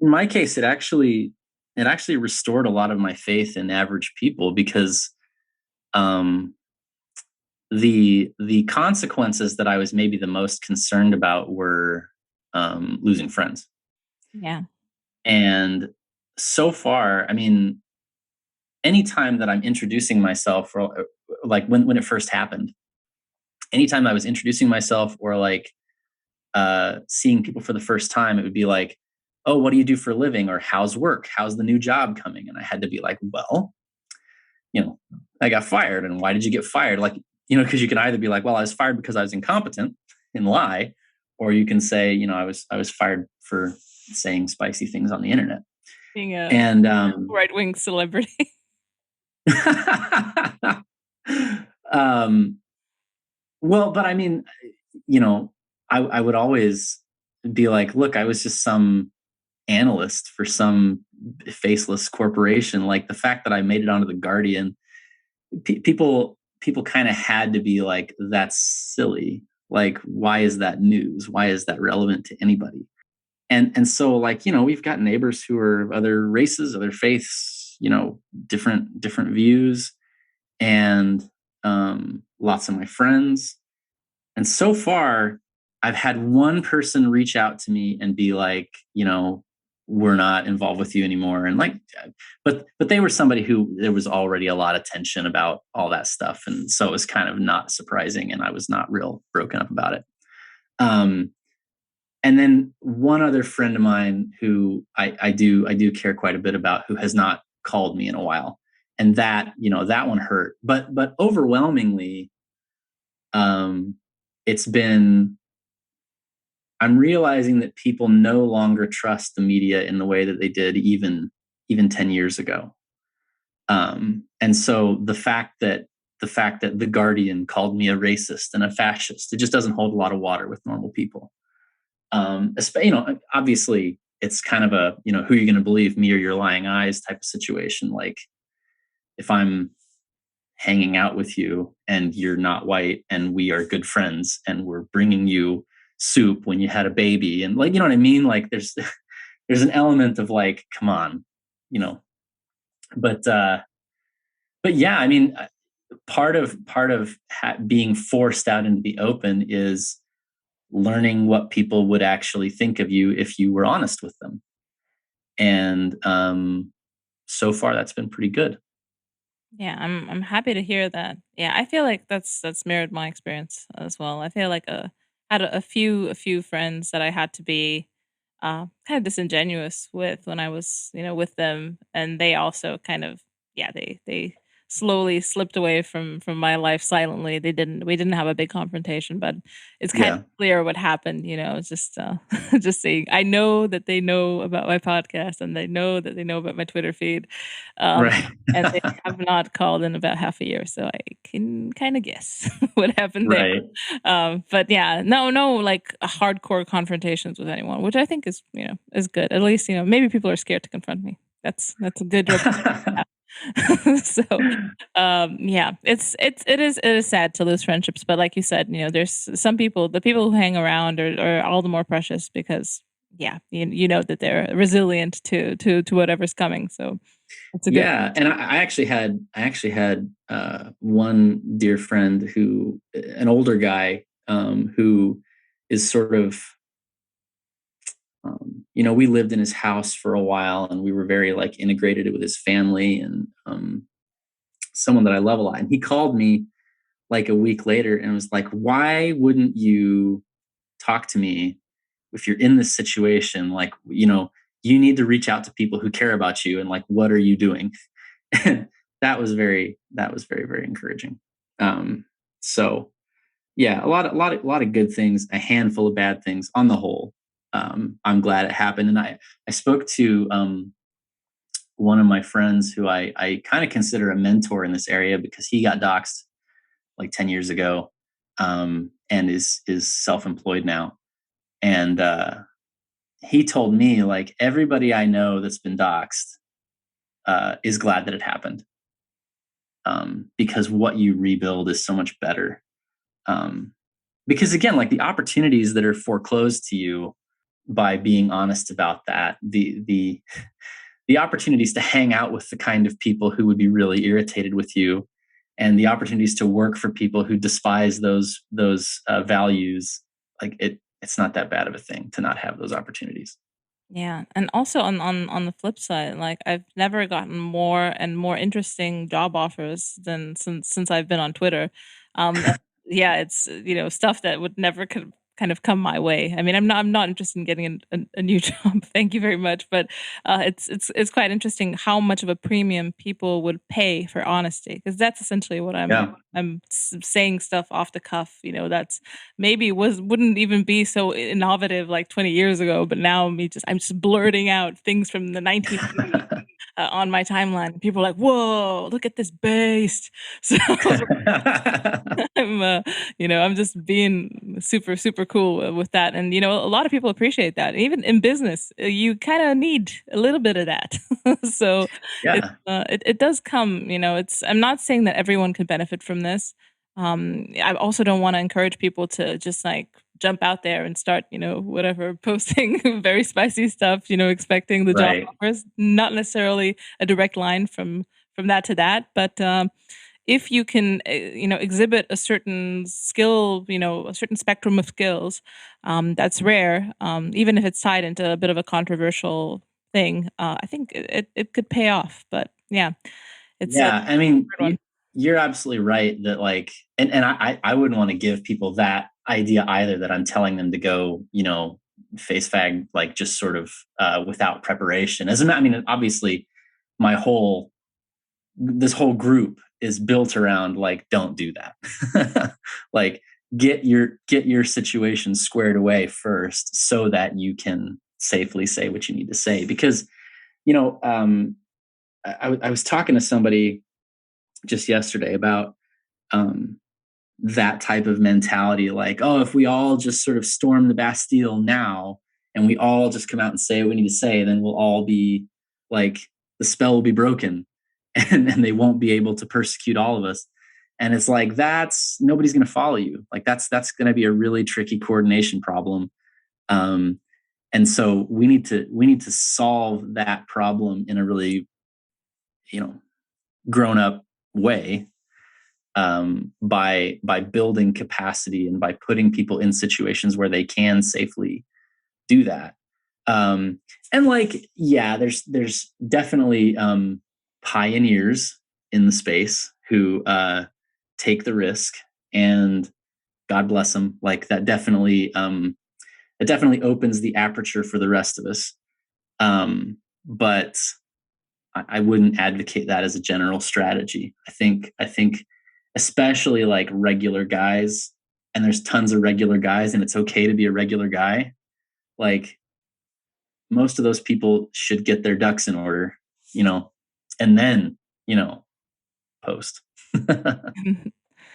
in my case, it actually restored a lot of my faith in average people because um, the consequences that I was maybe the most concerned about were losing friends. Yeah. And so far, I mean, anytime that I'm introducing myself, or like when it first happened, anytime I was introducing myself or like seeing people for the first time, it would be like, "Oh, what do you do for a living?" or "How's work? How's the new job coming?" And I had to be like, "Well, you know, I got fired." And why did you get fired? Like, because you can either be like, "Well, I was fired because I was incompetent," and lie, or you can say, "I was fired for saying spicy things on the internet." Being a And right-wing celebrity. um, well, but I mean, you know, I would always be like, "Look, I was just some analyst for some faceless corporation." Like the fact that I made it onto the Guardian, people kind of had to be like, "That's silly. Like, why is that news? Why is that relevant to anybody?" And so, like, we've got neighbors who are other races, other faiths, different views, and lots of my friends. And so far, I've had one person reach out to me and be like, "We're not involved with you anymore." And like, but they were somebody who there was already a lot of tension about all that stuff, and so it was kind of not surprising, and I was not real broken up about it. Um, and then one other friend of mine who I do care quite a bit about, who has not called me in a while, and that one hurt, but overwhelmingly, um, it's been I'm realizing that people no longer trust the media in the way that they did even 10 years ago. And so the Guardian called me a racist and a fascist, it just doesn't hold a lot of water with normal people. Obviously it's kind of a, who are you going to believe, me or your lying eyes type of situation. Like, if I'm hanging out with you and you're not white and we are good friends and we're bringing you soup when you had a baby, and like, you know what I mean, like there's an element of like, come on, you know but yeah, I mean, part of being forced out into the open is learning what people would actually think of you if you were honest with them. And so far that's been pretty good. Yeah, I'm happy to hear that. Yeah, I feel like that's mirrored my experience as well. I feel like had a few friends that I had to be kind of disingenuous with when I was, with them, and they also kind of, yeah, they slowly slipped away from my life silently. We didn't have a big confrontation, but it's kind of Yeah. clear what happened, it's just just saying, I know that they know about my podcast, and they know that they know about my Twitter feed. Um Right. and they have not called in about half a year, so I can kind of guess what happened there. Right. But yeah, no, like hardcore confrontations with anyone, which I think is good. At least maybe people are scared to confront me. That's a good reputation to have. So, yeah, it is sad to lose friendships, but like you said, there's some people, the people who hang around are all the more precious because yeah, you know that they're resilient to whatever's coming. So it's a good. Yeah, and I actually had one dear friend, who, an older guy, who is sort of, we lived in his house for a while, and we were very like integrated with his family, and someone that I love a lot. And he called me like a week later and was like, "Why wouldn't you talk to me if you're in this situation? Like, you need to reach out to people who care about you, and like, what are you doing?" And that was very, very encouraging. Um, so yeah, a lot of good things, a handful of bad things. On the whole, I'm glad it happened. And I spoke to one of my friends who I kind of consider a mentor in this area, because he got doxxed like 10 years ago, and is self-employed now. And he told me, like, everybody I know that's been doxxed is glad that it happened, because what you rebuild is so much better. Um, because again, like, the opportunities that are foreclosed to you, by being honest about that. The opportunities to hang out with the kind of people who would be really irritated with you, and the opportunities to work for people who despise those values, like it's not that bad of a thing to not have those opportunities. Yeah, and also on the flip side, like I've never gotten more and more interesting job offers than since I've been on Twitter. And yeah, it's stuff that would never kind of come my way. I mean, I'm not interested in getting a new job. Thank you very much, but it's quite interesting how much of a premium people would pay for honesty, because that's essentially what Yeah. saying stuff off the cuff. That's maybe wouldn't even be so innovative like 20 years ago, but now I'm just blurting out things from the 1980s on my timeline. People are like, "Whoa, look at this beast!" So I'm, I'm just being super super cool with that, and a lot of people appreciate that. Even in business, you kind of need a little bit of that. So Yeah. it does come. I'm not saying that everyone can benefit from this. I also don't want to encourage people to just like jump out there and start, whatever, posting very spicy stuff, expecting the job Right. offers. Not necessarily a direct line from that to that, but if you can, exhibit a certain skill, a certain spectrum of skills, that's rare, even if it's tied into a bit of a controversial thing. I think it could pay off. But yeah, it's a Yeah, I mean, hard one. you're absolutely right that like, and I wouldn't want to give people that idea either, that I'm telling them to go, face fag, like just sort of without preparation. I mean, obviously, my whole this whole group is built around like, don't do that. Like, get your situation squared away first, so that you can safely say what you need to say. Because you know, I was talking to somebody just yesterday about um, that type of mentality, like, oh, if we all just sort of storm the Bastille now and we all just come out and say what we need to say, then we'll all be like, the spell will be broken, and they won't be able to persecute all of us. And it's like, that's nobody's going to follow you. Like, that's going to be a really tricky coordination problem. Um, and so we need to solve that problem in a really, you know, grown up way, by building capacity and by putting people in situations where they can safely do that. Um, and like, yeah, there's definitely pioneers in the space who take the risk, and God bless them. Like, that definitely it definitely opens the aperture for the rest of us. But I wouldn't advocate that as a general strategy. I think especially like regular guys, and there's tons of regular guys, and it's okay to be a regular guy. Like, most of those people should get their ducks in order, you know, and then, post.